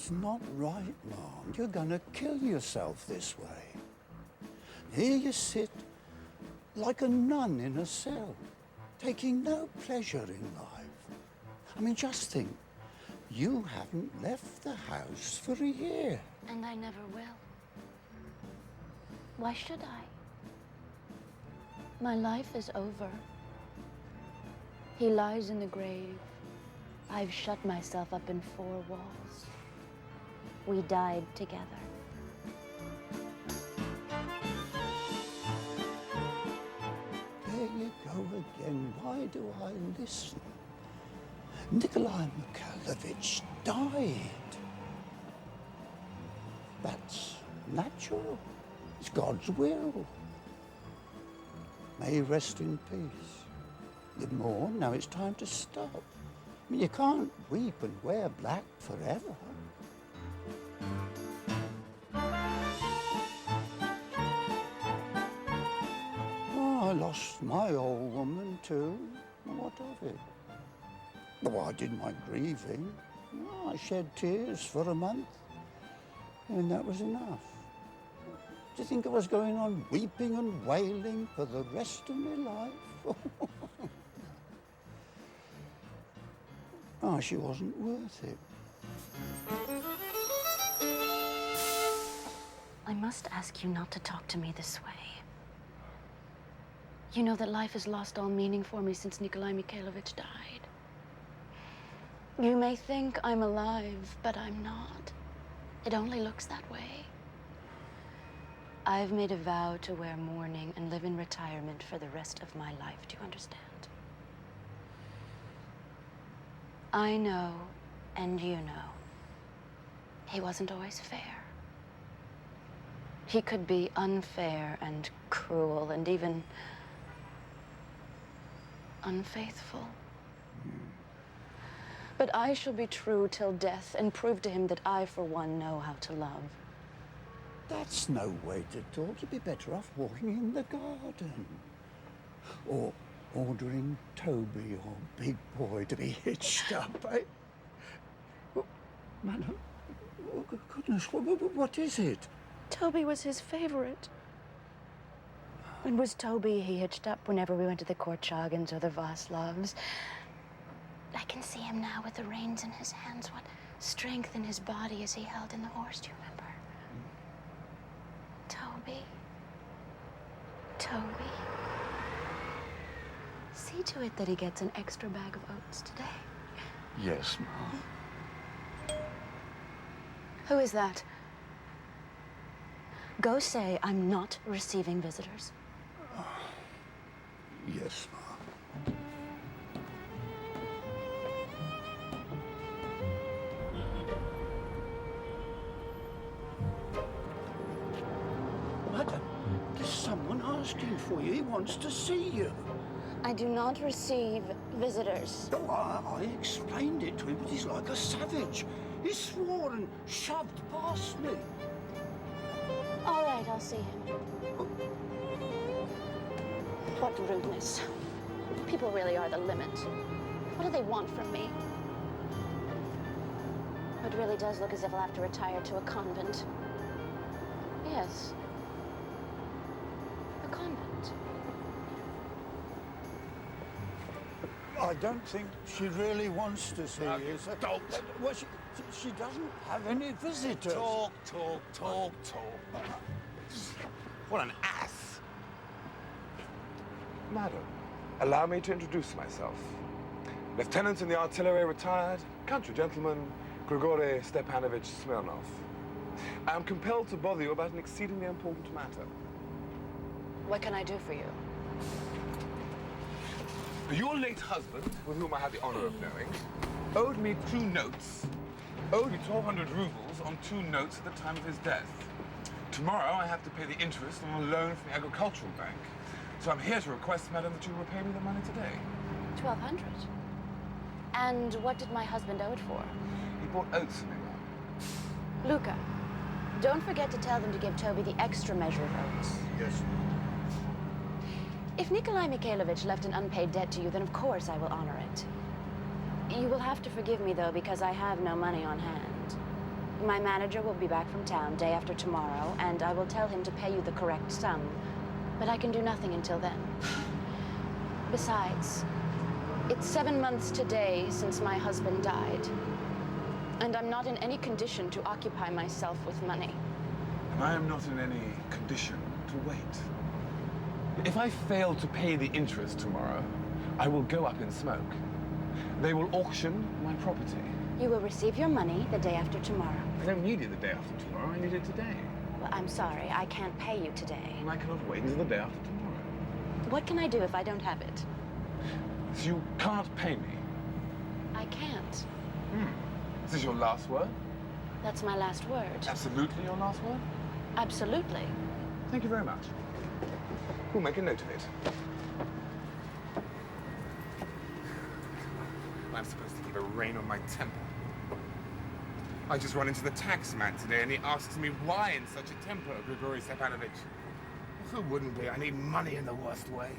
It's not right, Mom. You're gonna kill yourself this way. Here you sit like a nun in a cell, taking no pleasure in life. I mean, just think, you haven't left the house for a year. And I never will. Why should I? My life is over. He lies in the grave. I've shut myself up in 4 walls. We died together. There you go again. Why do I listen? Nikolai Mikhailovich died. That's natural. It's God's will. May he rest in peace. You mourn, now it's time to stop. I mean, you can't weep and wear black forever. Oh, I lost my old woman too. What of it? Oh, I did my grieving. Oh, I shed tears for a month, and that was enough. Do you think I was going on weeping and wailing for the rest of my life? Oh, she wasn't worth it. I must ask you not to talk to me this way. You know that life has lost all meaning for me since Nikolai Mikhailovich died. You may think I'm alive, but I'm not. It only looks that way. I've made a vow to wear mourning and live in retirement for the rest of my life. Do you understand? I know, and you know, he wasn't always fair. He could be unfair and cruel and even unfaithful. But I shall be true till death and prove to him that I, for one, know how to love. That's no way to talk. You'd be better off walking in the garden. Or ordering Toby or Big Boy to be hitched up, eh? Oh, Madam, oh, goodness, what is it? Toby was his favorite. It was Toby he hitched up whenever we went to the Korchagins or the Vaslovs. I can see him now with the reins in his hands. What strength in his body as he held in the horse, do you remember? Toby. Toby. See to it that he gets an extra bag of oats today. Yes, Mom. Who is that? Go say I'm not receiving visitors. Yes, Mom. Madam, there's someone asking for you. He wants to see you. I do not receive visitors. Oh, I explained it to him, but he's like a savage. He swore and shoved past me. All right, I'll see him. What rudeness. People really are the limit. What do they want from me? It really does look as if I'll have to retire to a convent. Yes. A convent. I don't think she really wants to see you. So, well, she doesn't have any visitors. Talk. What an ass. Madam, allow me to introduce myself. Lieutenant in the artillery, retired, country gentleman, Grigory Stepanovich Smirnov. I am compelled to bother you about an exceedingly important matter. What can I do for you? Your late husband, with whom I had the honor of knowing, owed me 2 notes. Owed me 1,200 rubles on 2 notes at the time of his death. Tomorrow I have to pay the interest on a loan from the agricultural bank. So I'm here to request, madam, that you repay me the money today. 1,200. And what did my husband owe it for? He bought oats for me, ma'am. Luca, don't forget to tell them to give Toby the extra measure of oats. Yes. If Nikolai Mikhailovich left an unpaid debt to you, then of course I will honor it. You will have to forgive me, though, because I have no money on hand. My manager will be back from town day after tomorrow, and I will tell him to pay you the correct sum. But I can do nothing until then. Besides, it's 7 months today since my husband died. And I'm not in any condition to occupy myself with money. And I am not in any condition to wait. If I fail to pay the interest tomorrow, I will go up in smoke. They will auction my property. You will receive your money the day after tomorrow. I don't need it the day after tomorrow, I need it today. Well, I'm sorry, I can't pay you today. And I cannot wait until the day after tomorrow. What can I do if I don't have it? So you can't pay me? I can't. This is your last word? That's my last word. Absolutely your last word? Absolutely. Thank you very much. We'll make a note of it. I'm supposed to keep a rein on my temper. I just run into the tax man today and he asks me why in such a temper, Grigory Stepanovich. Who wouldn't be? I need money in the worst way.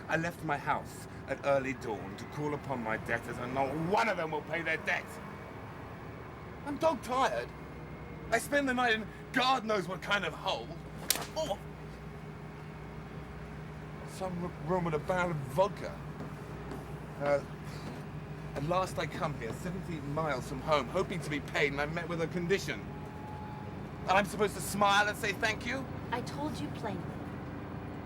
I left my house at early dawn to call upon my debtors and not one of them will pay their debt. I'm dog-tired. I spend the night in God knows what kind of hole. Oh. Some room with a barrel of vodka. At last I come here, 70 miles from home, hoping to be paid, and I'm met with a condition. And I'm supposed to smile and say thank you? I told you plainly.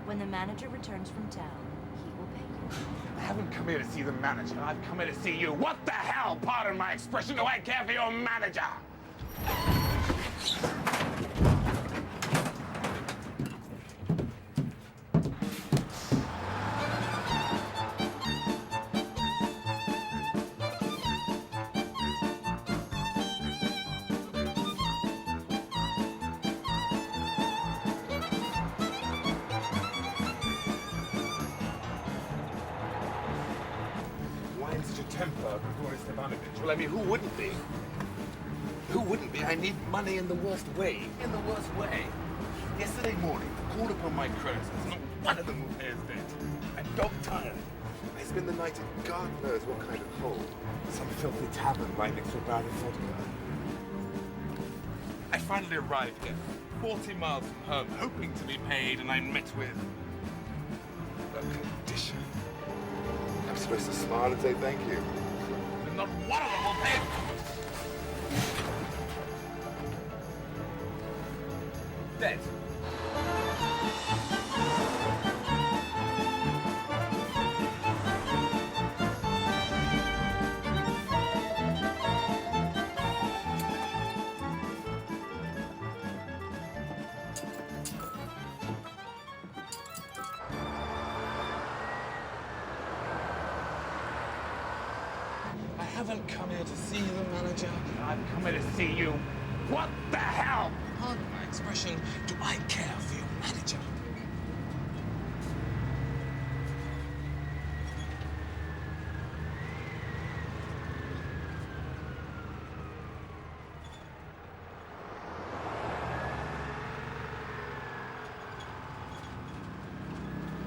When the manager returns from town, he will pay you. I haven't come here to see the manager. I've come here to see you. What the hell, pardon my expression, do I care for your manager? Why in such a temper, Grigory Stepanovich? Well, I mean, who wouldn't be? Who wouldn't be? I need money in the worst way. In the worst way. Yesterday morning, I called upon my creditors. Not one of them will pay his debt. I'm dog-tired. I spend the night in God knows what kind of hole. Some filthy tavern right next to a barrel of vodka. I finally arrived here, 40 miles from home, hoping to be paid, and I'm met with a condition. I'm supposed to smile and say thank you. And not one of them will pay. Dead. I haven't come here to see the manager. I've come here to see you. What the hell? Pardon my expression, do I care for your manager?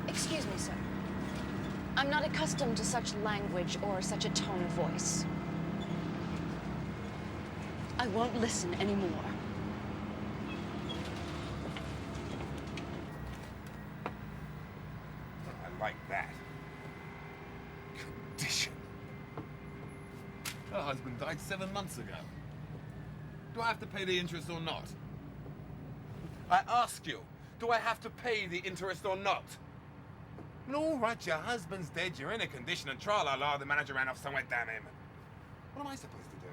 Excuse me, sir. I'm not accustomed to such language or such a tone of voice. I won't listen anymore. I like that. Condition. Her husband died 7 months ago. Do I have to pay the interest or not? I ask you, do I have to pay the interest or not? And all right, your husband's dead, you're in a condition, and tra-la-la, the manager ran off somewhere, damn him. What am I supposed to do?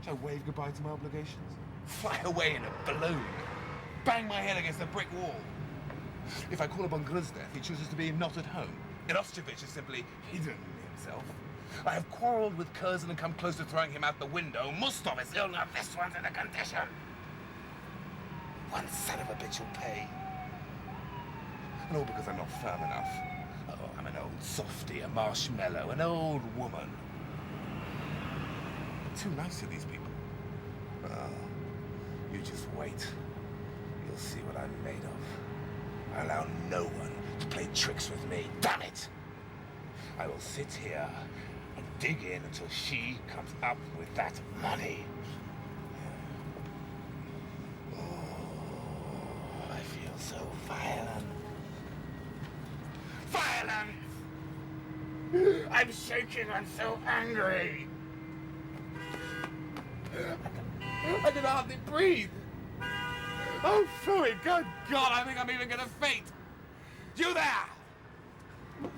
Shall I wave goodbye to my obligations? Fly away in a balloon? Bang my head against a brick wall? If I call upon Gruzdev, he chooses to be not at home. Inostovich is simply hidden himself. I have quarreled with Curzon and come close to throwing him out the window. Mustov is ill, now this one's in a condition. One son of a bitch will pay. And all because I'm not firm enough. Oh, I'm an old softy, a marshmallow, an old woman. I'm too nice to these people. Oh, you just wait. You'll see what I'm made of. I allow no one to play tricks with me. Damn it! I will sit here and dig in until she comes up with that money. Oh, I feel so violent. Violent! I'm shaking, I'm so angry. I can hardly breathe. Oh, Philly, good God, I think I'm even gonna faint. You there!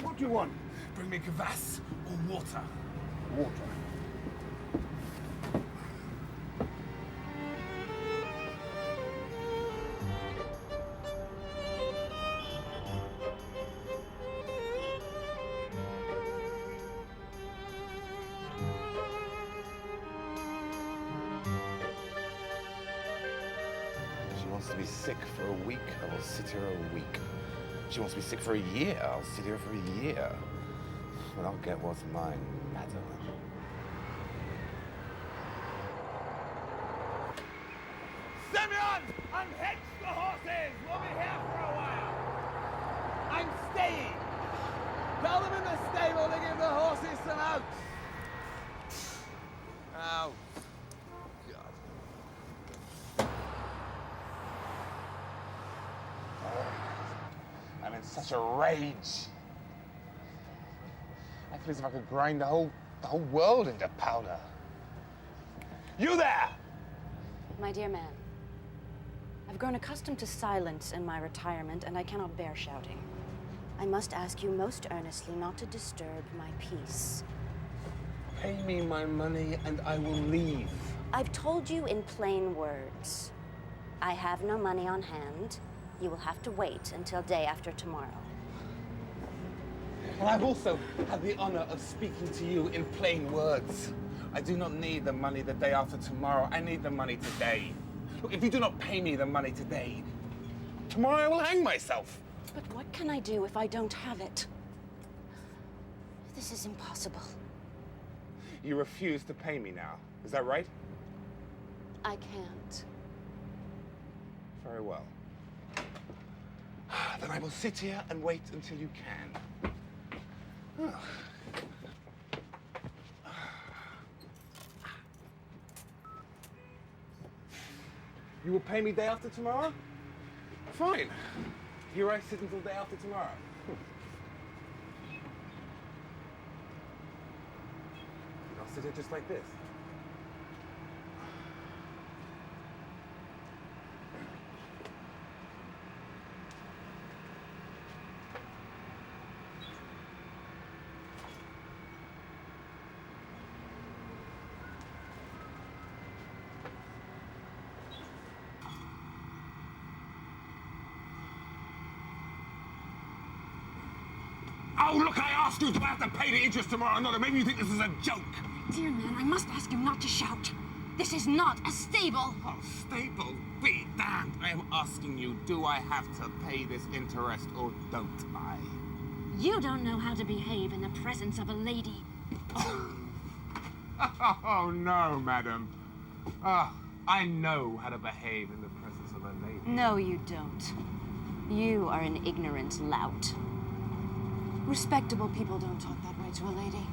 What do you want? Bring me kvass or water. Water. She wants to be sick for a week, I will sit here a week. She wants to be sick for a year, I'll sit here for a year. But I'll get what's mine, madam. Semyon! Unhitch the horses! We'll be here for a while! I'm staying! Tell them in the stable to give the horses some oats! Oh, God. I'm in such a rage. I feel as if I could grind the whole world into powder. You there! My dear man, I've grown accustomed to silence in my retirement, and I cannot bear shouting. I must ask you most earnestly not to disturb my peace. Pay me my money and I will leave. I've told you in plain words. I have no money on hand. You will have to wait until day after tomorrow. And I've also had the honor of speaking to you in plain words. I do not need the money the day after tomorrow. I need the money today. Look, if you do not pay me the money today, tomorrow I will hang myself. But what can I do if I don't have it? This is impossible. You refuse to pay me now. Is that right? I can't. Very well. Then I will sit here and wait until you can. You will pay me day after tomorrow? Fine. Here I sit until day after tomorrow. And I'll sit here just like this. Oh, look, I asked you to have to pay the interest tomorrow. No, maybe you think this is a joke. Dear man, I must ask you not to shout. This is not a stable. Oh, stable, be damned. I am asking you, do I have to pay this interest or don't I? You don't know how to behave in the presence of a lady. Oh, no, madam. I know how to behave in the presence of a lady. No, you don't. You are an ignorant lout. Respectable people don't talk that way to a lady.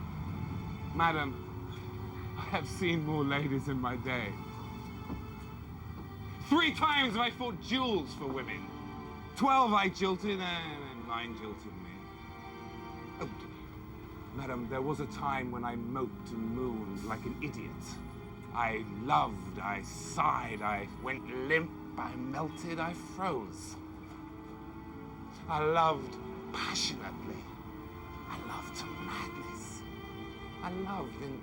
Madam, I have seen more ladies in my day. 3 times have I fought duels for women. 12 I jilted and 9 jilted me. Oh, madam, there was a time when I moped and moaned like an idiot. I loved, I sighed, I went limp, I melted, I froze. I loved passionately. I loved to madness. I loved in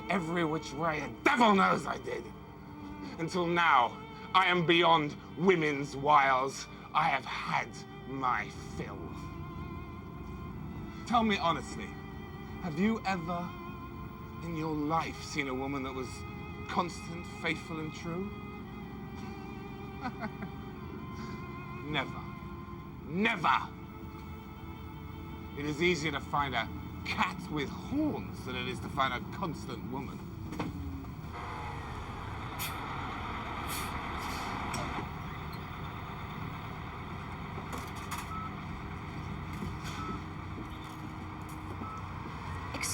every which way, and devil knows I did. Until now, I am beyond women's wiles. I have had my fill. Tell me honestly, have you ever in your life seen a woman that was constant, faithful, and true? Never. Never! It is easier to find a cat with horns than it is to find a constant woman.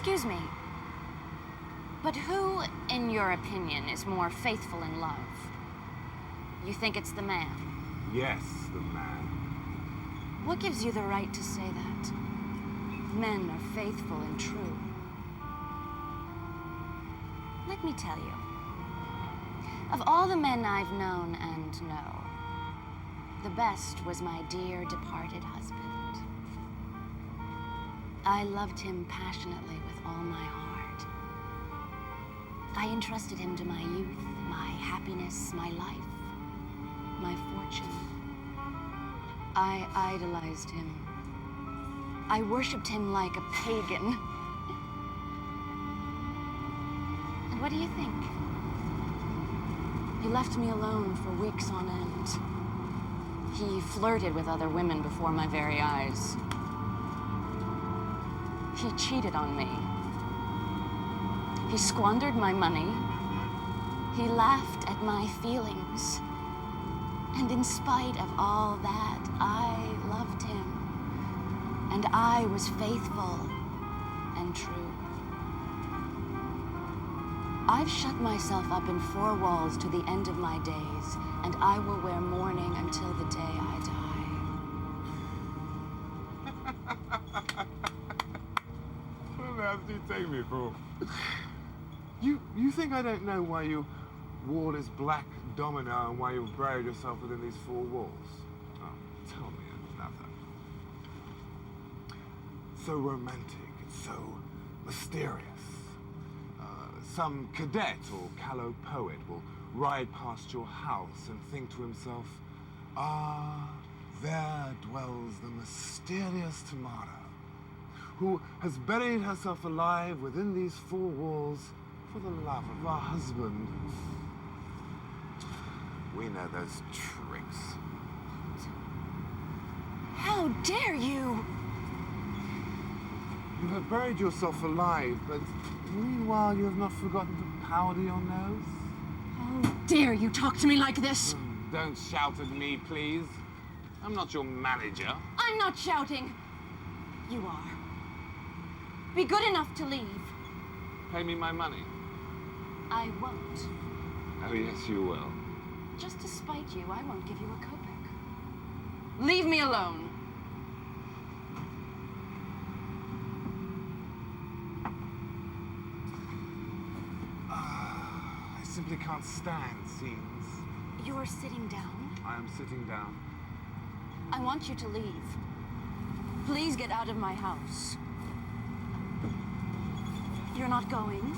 Excuse me. But who, in your opinion, is more faithful in love? You think it's the man? Yes, the man. What gives you the right to say that? Men are faithful and true. Let me tell you. Of all the men I've known and know, the best was my dear departed husband. I loved him passionately with all my heart. I entrusted him to my youth, my happiness, my life, my fortune. I idolized him. I worshipped him like a pagan. And what do you think? He left me alone for weeks on end. He flirted with other women before my very eyes. He cheated on me. He squandered my money. He laughed at my feelings. And in spite of all that, I loved him. And I was faithful and true. I've shut myself up in 4 walls to the end of my days, and I will wear mourning until the day I die. What on earth do you take me for? You think I don't know why you wore this black domino and why you've buried yourself within these 4 walls? Oh, tell me another. So romantic, it's so mysterious. Some cadet or callow poet will ride past your house and think to himself, ah, there dwells the mysterious Tamara, who has buried herself alive within these 4 walls for the love of her husband. We know those tricks. How dare you! You have buried yourself alive, but meanwhile you have not forgotten to powder your nose. How dare you talk to me like this? Don't shout at me, please. I'm not your manager. I'm not shouting. You are. Be good enough to leave. Pay me my money. I won't. Oh, yes, you will. Just to spite you, I won't give you a kopeck. Leave me alone. I simply can't stand scenes. You're sitting down. I am sitting down. I want you to leave. Please get out of my house. You're not going?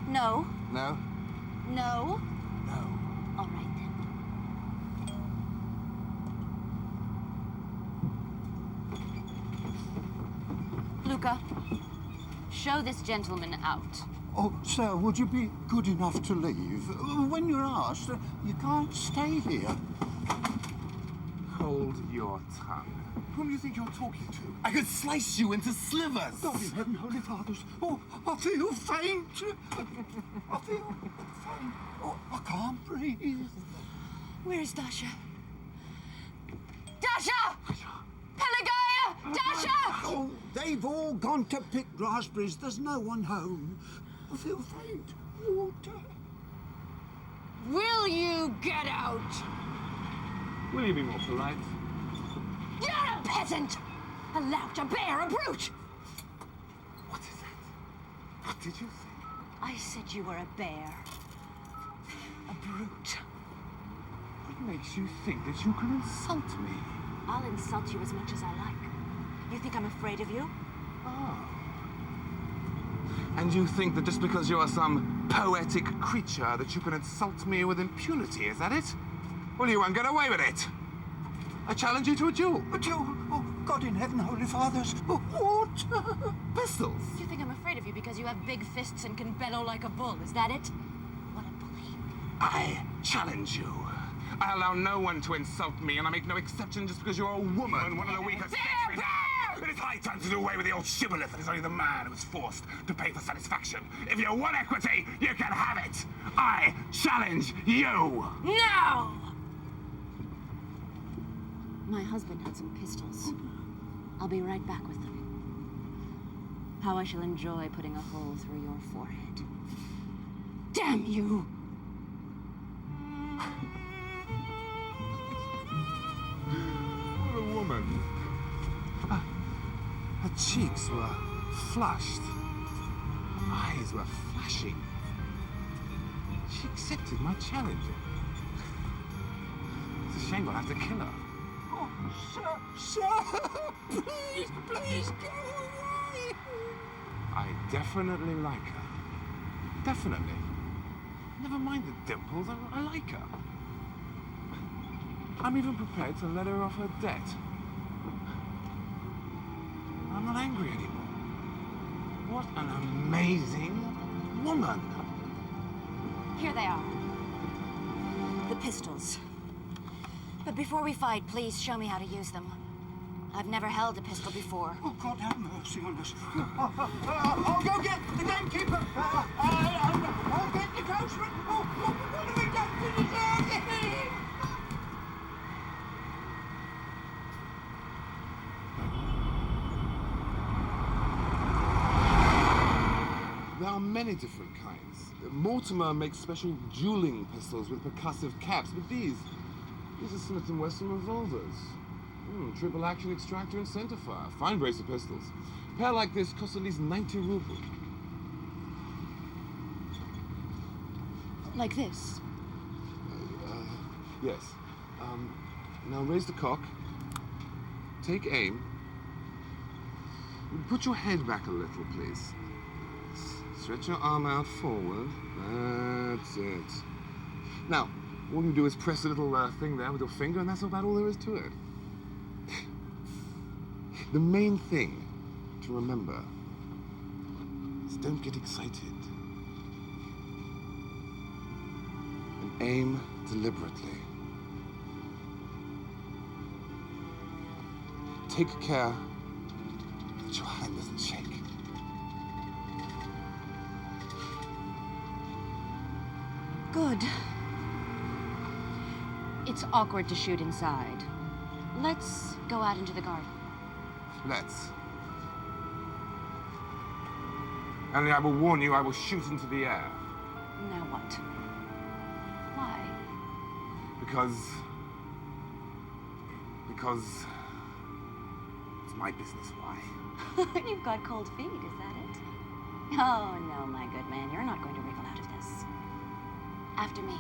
No? No? No? No. All right then. Luca, show this gentleman out. Oh, sir, would you be good enough to leave? When you're asked, you can't stay here. Hold your tongue. Whom do you think you're talking to? I could slice you into slivers. God in heaven, Holy Fathers. Oh, I feel faint. I feel faint. Oh, I can't breathe. Where's Dasha? Dasha! Pelagaya! Dasha! Oh, they've all gone to pick raspberries. There's no one home. I feel faint. Water. Will you get out? Will you be more polite? You're a peasant! A lout, a bear, a brute! What is that? What did you say? I said you were a bear. A brute. What makes you think that you can insult me? I'll insult you as much as I like. You think I'm afraid of you? Oh. And you think that just because you are some poetic creature that you can insult me with impunity, is that it? Well, you won't get away with it. I challenge you to a duel. A duel? Oh, God in heaven, Holy Fathers. Oh, water. Pistols. You think I'm afraid of you because you have big fists and can bellow like a bull, is that it? What a bully. I challenge you. I allow no one to insult me, and I make no exception just because you're a woman, one of the weakest sexes. It is high time to do away with the old shibboleth that is only the man who is forced to pay for satisfaction. If you want equity, you can have it. I challenge you. No! My husband had some pistols. I'll be right back with them. how I shall enjoy putting a hole through your forehead. Damn you! What a woman. Her cheeks were flushed. Her eyes were flashing. She accepted my challenge. It's a shame I'll have to kill her. Oh, sir, please, please go away. I definitely like her. Definitely. Never mind the dimples, I like her. I'm even prepared to let her off her debt. I'm not angry anymore. What an amazing woman. Here they are. The pistols. But before we fight, please show me how to use them. I've never held a pistol before. Oh, God have mercy on us. I'll go get the gamekeeper. I'll get the coachman. Oh, what have we done to deserve it? There are many different kinds. Mortimer makes special dueling pistols with percussive caps, but these are Smith & Wesson revolvers. Triple action extractor and centerfire. Fine brace of pistols. A pair like this cost at least 90 rubles. Like this? Yes. Now raise the cock. Take aim. Put your head back a little, please. Stretch your arm out forward. That's it. Now, all you do is press a little thing there with your finger, and that's about all there is to it. The main thing to remember is don't get excited. And aim deliberately. Take care that your hand doesn't shake. Good. It's awkward to shoot inside. Let's go out into the garden. Let's. Only I will warn you, I will shoot into the air. Now what? Why? Because it's my business why. You've got cold feet, is that it? Oh, no, my good man. You're not going to wriggle out of this. After me.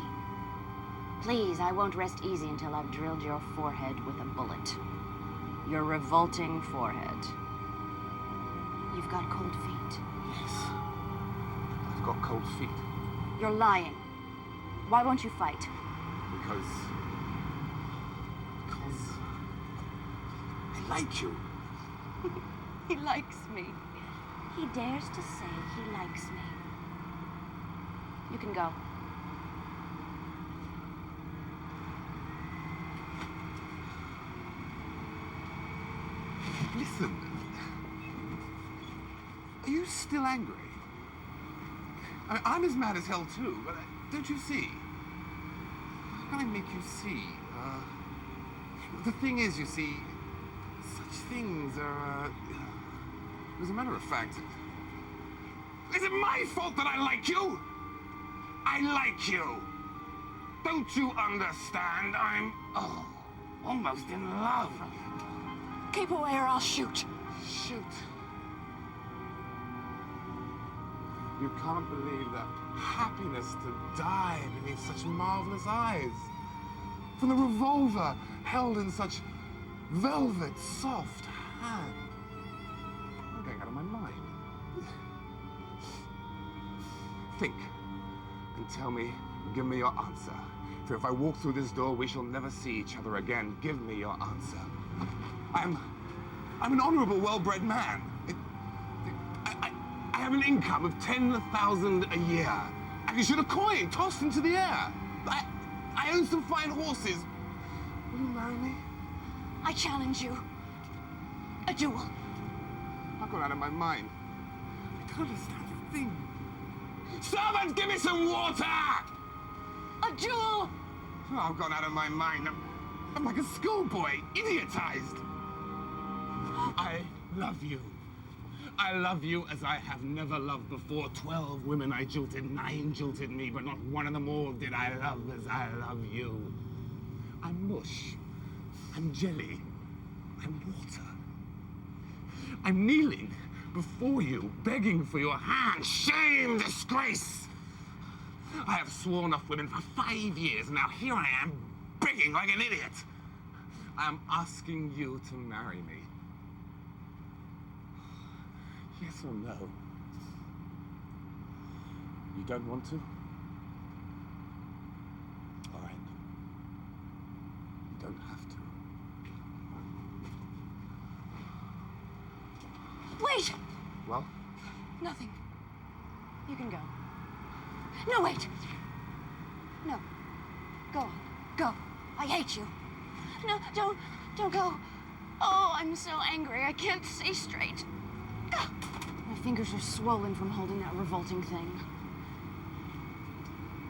Please, I won't rest easy until I've drilled your forehead with a bullet. Your revolting forehead. You've got cold feet. Yes. I've got cold feet. You're lying. Why won't you fight? Because I like you. He likes me. He dares to say he likes me. You can go. Listen. Are you still angry? I'm as mad as hell too, but don't you see? How can I make you see? The thing is, you see, such things are, as a matter of fact, is it my fault that I like you? I like you. Don't you understand? I'm, almost in love. Keep away or I'll shoot. Shoot. You can't believe the happiness to die beneath such marvelous eyes. From the revolver held in such velvet, soft hand. I'm going out of my mind. Think and tell me, give me your answer. For if I walk through this door, we shall never see each other again. Give me your answer. I'm an honorable, well-bred man. I have an income of 10,000 a year. I can shoot a coin tossed into the air. I own some fine horses. Will you marry me? I challenge you. A duel. I've gone out of my mind. I don't understand a thing. Servants, give me some water! A duel! Oh, I've gone out of my mind. I'm like a schoolboy, idiotized. I love you. I love you as I have never loved before. 12 women I jilted, 9 jilted me, but not one of them all did I love as I love you. I'm mush. I'm jelly. I'm water. I'm kneeling before you, begging for your hand. Shame, disgrace. I have sworn off women for 5 years, and now here I am, begging like an idiot. I am asking you to marry me. Yes or no? You don't want to? All right. You don't have to. Wait! Well? Nothing. You can go. No, wait! No. Go on. Go. I hate you. No, don't go. Oh, I'm so angry. I can't see straight. My fingers are swollen from holding that revolting thing.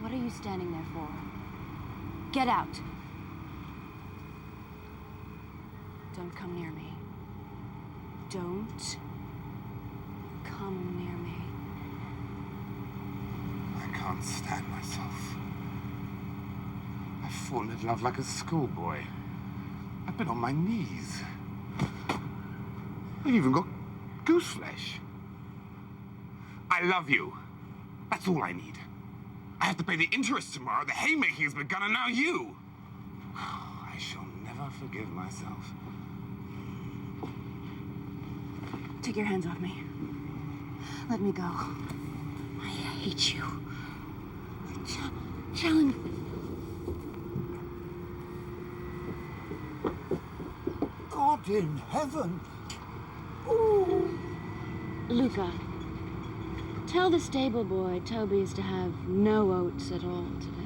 What are you standing there for? Get out. Don't come near me. Don't come near me. I can't stand myself. I've fallen in love like a schoolboy. I've been on my knees. I've even got goose flesh. I love you. That's all I need. I have to pay the interest tomorrow. The haymaking has begun, and now you. I shall never forgive myself. Take your hands off me. Let me go. I hate you. Challenge. God in heaven. Oh. Luca, tell the stable boy Toby is to have no oats at all today.